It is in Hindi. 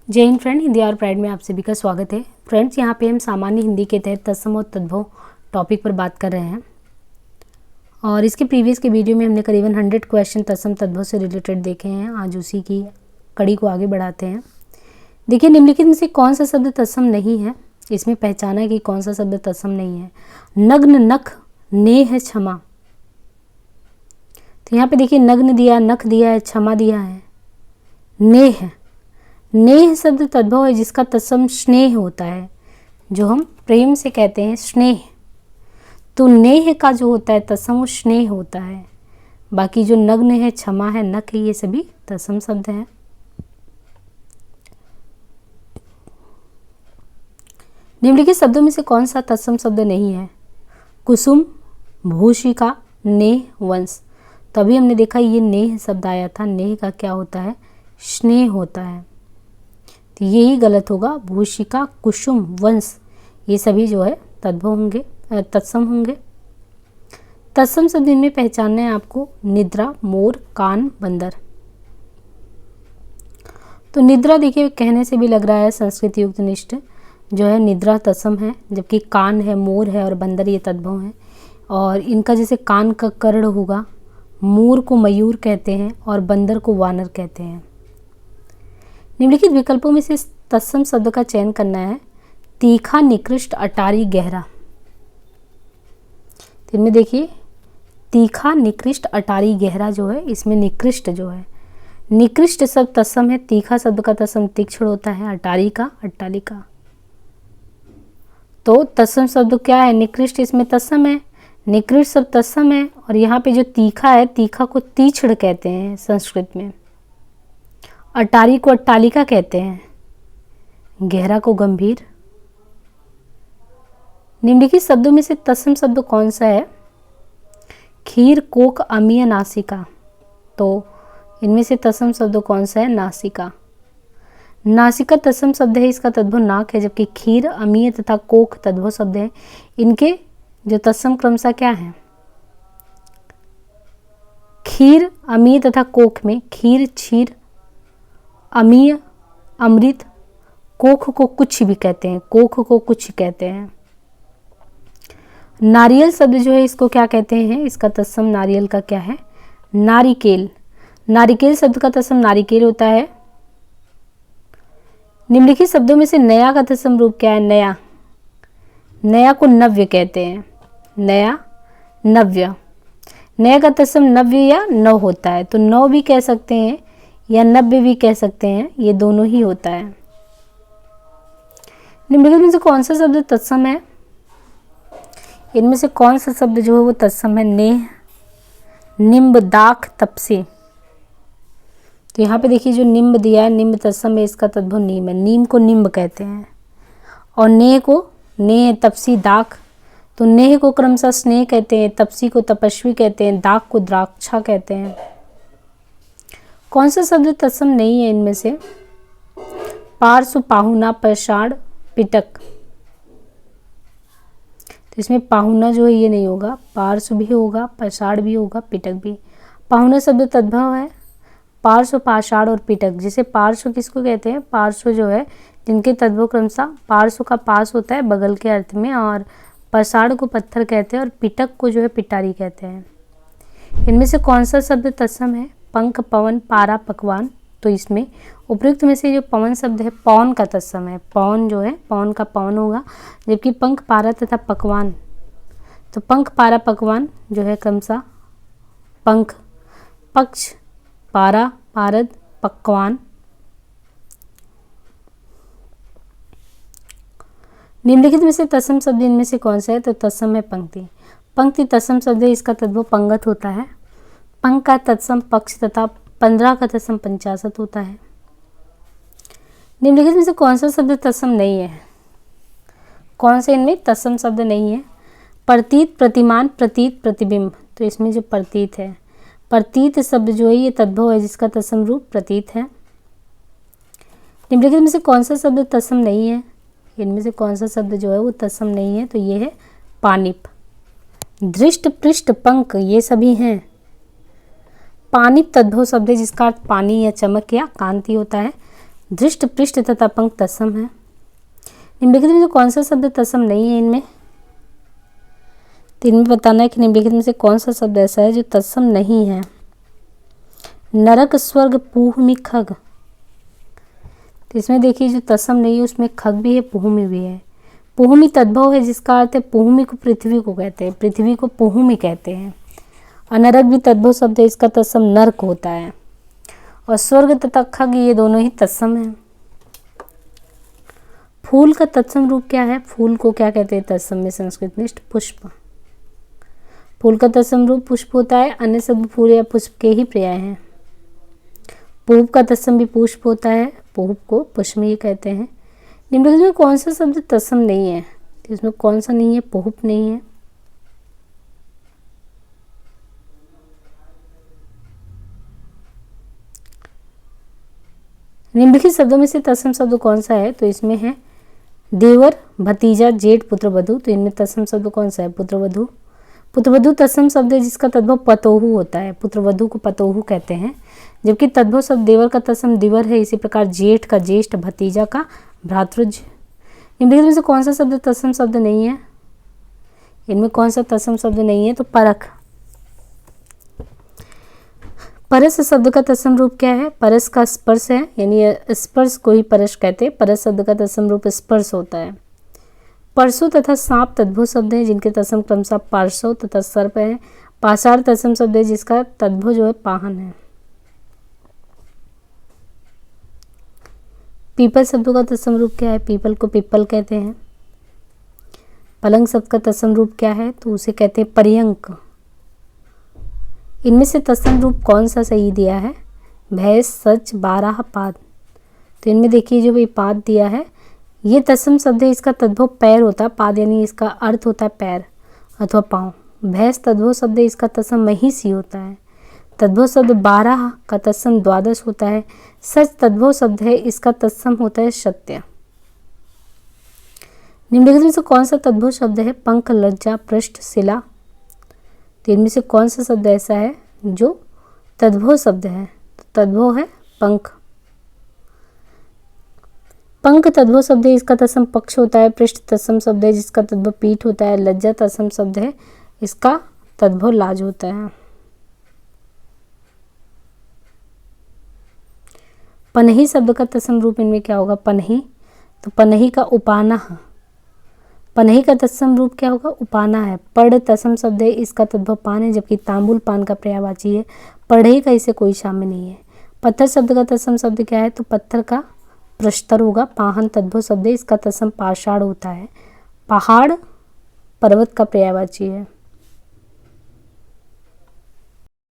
जय हिंद फ्रेंड, हिंदी और प्राइड में आप सभी का स्वागत है। फ्रेंड्स, यहाँ पे हम सामान्य हिंदी के तहत तत्सम और तद्भव टॉपिक पर बात कर रहे हैं और इसके प्रीवियस के वीडियो में हमने करीबन 100 क्वेश्चन तत्सम तद्भव से रिलेटेड देखे हैं। आज उसी की कड़ी को आगे बढ़ाते हैं। देखिए, निम्नलिखित में से कौन सा शब्द तत्सम नहीं है, इसमें पहचाना है कि कौन सा शब्द तत्सम नहीं है। नग्न, नख, नेह, क्षमा। तो यहाँ पे देखिए, नग्न दिया, नख दिया है, क्षमा दिया है, नेह। नेह शब्द तद्भव है जिसका तत्सम स्नेह होता है, जो हम प्रेम से कहते हैं स्नेह। तो नेह का जो होता है तत्सम वो स्नेह होता है। बाकी जो नग्न है, क्षमा है, नख है, ये सभी तत्सम शब्द हैं। निम्नलिखित शब्दों में से कौन सा तत्सम शब्द नहीं है। कुसुम, भूषिका, नेह, वंश। तभी हमने देखा ये नेह शब्द आया था। नेह का क्या होता है, स्नेह होता है। तो यही गलत होगा। भूषिका, कुसुम, वंश ये सभी जो है तद्भव होंगे, तत्सम होंगे। तत्सम शब्द इनमें पहचानना है आपको। निद्रा, मोर, कान, बंदर। तो निद्रा देखिए कहने से भी लग रहा है संस्कृत युक्त निष्ठ जो है निद्रा तत्सम है, जबकि कान है, मोर है और बंदर ये तद्भव हैं। और इनका जैसे कान का कर्ण होगा, मोर को मयूर कहते हैं और बंदर को वानर कहते हैं। निम्नलिखित विकल्पों में से तत्सम शब्द का चयन करना है। तीखा, निकृष्ट, अटारी, गहरा। तो इनमें देखिए तीखा, निकृष्ट, अटारी, गहरा जो है, इसमें निकृष्ट जो है, निकृष्ट शब्द तत्सम है। तीखा शब्द का तत्सम तीक्ष्ण होता है, अटारी का अट्टालिका। तो तत्सम शब्द क्या है, निकृष्ट, इसमें तत्सम है। निकृष्ट शब्द तत्सम है और यहाँ पे जो तीखा है, तीखा को तीक्ष्ण कहते हैं संस्कृत में। अटारी को अट्टालिका कहते हैं, गहरा को गंभीर। निम्नलिखित शब्दों में से तत्सम शब्द कौन सा है। खीर, कोक, अमीय, नासिका। तो इनमें से तत्सम शब्द कौन सा है, नासिका। नासिका तत्सम शब्द है, इसका तद्भव नाक है, जबकि खीर, अमीय तथा कोक तद्भव शब्द है। इनके जो तत्सम क्रमशः क्या है। खीर, अमीय तथा कोक में खीर, क्षीर, अमीय, अमृत, कोख को कुछ भी कहते हैं, कोख को कुछ कहते हैं। नारियल शब्द जो है इसको क्या कहते हैं, इसका तत्सम नारियल का क्या है, नारिकेल। नारिकेल शब्द का तत्सम नारिकेल होता है। निम्नलिखित शब्दों में से नया का तत्सम रूप क्या है, नया। नया को नव्य कहते हैं, नया, नव्य। नया का तत्सम नव्य या नव होता है, तो नव भी कह सकते हैं या नव्य भी कह सकते हैं, ये दोनों ही होता है। निम्नलिखित में से कौन सा शब्द तत्सम है। इनमें से कौन सा शब्द जो है वो तत्सम है, नेह, निम्ब, दाख, तपसी। तो यहाँ पे देखिए जो निम्ब दिया है, निम्ब तत्सम है, इसका तद्भव नीम है। नीम को निम्ब कहते हैं। और नेह को नेह, तपसी, दाख। तो नेह को क्रमशः स्नेह कहते हैं, तपसी को तपस्वी कहते हैं, दाख को द्राक्षा कहते हैं। कौन सा शब्द तत्सम नहीं है इनमें से। पार्श्व, पाहुना, पैषाण, पिटक। तो इसमें पाहुना जो है ये नहीं होगा, पार्श्व भी होगा, पैषाण भी होगा, पिटक भी। पाहुना शब्द तद्भव है। पार्श्व, पाषाण और पिटक। जैसे पार्श्व किसको कहते हैं, पार्श्व जो है जिनके तद्भव क्रमशः पार्श्व का पास होता है बगल के अर्थ में, और पैषाण को पत्थर कहते हैं और पिटक को जो है पिटारी कहते हैं। इनमें से कौन सा शब्द तत्सम है। पंख, पवन, पारा, पकवान। तो इसमें उपयुक्त में से जो पवन शब्द है, पवन का तत्सम है। पवन जो है, पवन का पवन होगा, जबकि पंख, पारा तथा पकवान। तो पंख, पारा, पकवान जो है क्रमशः पंख, पक्ष, पारा, पारद, पकवान। निम्नलिखित में से तत्सम शब्द इनमें से कौन सा है, तो तत्सम है पंक्ति। पंक्ति तत्सम शब्द है, इसका तद्भव पंगत होता है। पंख का तत्सम पक्ष तथा 15 का तत्सम 50 होता है। निम्नलिखित में से कौन सा शब्द तत्सम नहीं है। कौन से इनमें तत्सम शब्द नहीं है। प्रतीत, प्रतिमान, प्रतीत, प्रतिबिंब। तो इसमें जो प्रतीत है, प्रतीत शब्द जो है ये तद्भव है, जिसका तत्सम रूप प्रतीत है। निम्नलिखित में से कौन सा शब्द तत्सम नहीं है। इनमें से कौन सा शब्द जो है वो तत्सम नहीं है, तो ये है पानिप। दृष्ट, पृष्ठ, पंख ये सभी हैं। पानी तद्भव शब्द है जिसका अर्थ पानी या चमक या कांति होता है। दृष्ट पृष्ठ तथा पंख तत्सम है। निम्नलिखित में से कौन सा शब्द तत्सम नहीं है इनमें? तो इनमें बताना है कि निम्नलिखित में से कौन सा शब्द ऐसा है जो तत्सम नहीं है। नरक स्वर्ग पूह में खग, तो इसमें देखिए जो तत्सम नहीं है उसमें खग भी है, पुहमी भी है। पुहमी तद्भव है जिसका अर्थ है, पुहमी को पृथ्वी को कहते हैं, पृथ्वी को पुहमी कहते हैं। अनरक भी तद्भव शब्द है, इसका तत्सम नरक होता है। और स्वर्ग तथा खग ये दोनों ही तत्सम है। फूल का तत्सम रूप क्या है? फूल को क्या कहते हैं तत्सम में संस्कृत में? पुष्प। फूल का तत्सम रूप पुष्प होता है। अन्य शब्द फूल या पुष्प के ही पर्याय हैं। पुष्प का तत्सम भी पुष्प होता है, पुष्प को पुष्पी कहते हैं। निम्नलिखित में कौन सा शब्द तत्सम नहीं है? तो इसमें कौन सा नहीं है? पुष्प नहीं है। निम्नलिखित शब्दों में से तत्सम शब्द कौन सा है? तो इसमें है देवर, भतीजा, जेठ, पुत्रवधू। तो इनमें तत्सम शब्द कौन सा है? पुत्रवधू। पुत्रवधू तत्सम शब्द है जिसका तद्भव पतोहू होता है, पुत्रवधू को पतोहू कहते हैं। जबकि तद्भव शब्द देवर का तत्सम दिवर है। इसी प्रकार जेठ का ज्येष्ठ, भतीजा का भ्रातृज। निम्नलिखित में से कौन सा शब्द तत्सम शब्द नहीं है? इनमें कौन सा तत्सम शब्द नहीं है? तो परख। परस शब्द का तत्सम रूप क्या है? परस का स्पर्श है, यानी स्पर्श को ही परस कहते हैं। परस शब्द का तत्सम रूप स्पर्श होता है। परसु तथा सांप तद्भव शब्द है जिनके तत्सम क्रमशः पार्श्व तथा सर्प है। पाषाण तत्सम शब्द है जिसका तद्भव जो है पाहन है। पीपल शब्दों का तत्सम रूप क्या है? पीपल को पिप्पल कहते हैं। पलंग शब्द का तत्सम रूप क्या है? तो उसे कहते हैं पर्यंक। इनमें से तत्सम रूप कौन सा सही दिया है? भैंस, सच, 12, पाद। तो इनमें देखिए जो भी पाद दिया है ये तत्सम शब्द है, इसका तद्भव पैर होता है। पाद यानी इसका अर्थ होता है पैर अथवा पाँव। भैंस तद्भव शब्द है, इसका तत्सम महिषी होता है। तद्भव शब्द 12 का तत्सम द्वादश होता है। सच तद्भव शब्द है, इसका तत्सम होता है सत्य। निम्नलिखित में से कौन सा तद्भव शब्द है? पंख, लज्जा, पृष्ठ, शिला। तो इनमें से कौन सा शब्द ऐसा है जो तद्भव शब्द है? तो तद्भव है पंख। पंख तद्भव शब्द है, इसका तत्सम पक्ष होता है। पृष्ठ तत्सम शब्द है जिसका तद्भव पीठ होता है। लज्जा तत्सम शब्द है, इसका तद्भव लाज होता है। पनही शब्द का तत्सम रूप इनमें क्या होगा? पनही। तो पनही का उपाना, पनही का तत्सम रूप क्या होगा? उपाना है। पढ़ तत्सम शब्द है, इसका तद्भव पान है, जबकि तांबुल पान का पर्यायवाची है। पढ़ई का इसे कोई शामिल नहीं है। पत्थर शब्द का तत्सम शब्द क्या है? तो पत्थर का प्रस्तर होगा। पाहन तद्भव शब्द है, इसका तत्सम पाषाण होता है। पहाड़ पर्वत का पर्यायवाची है।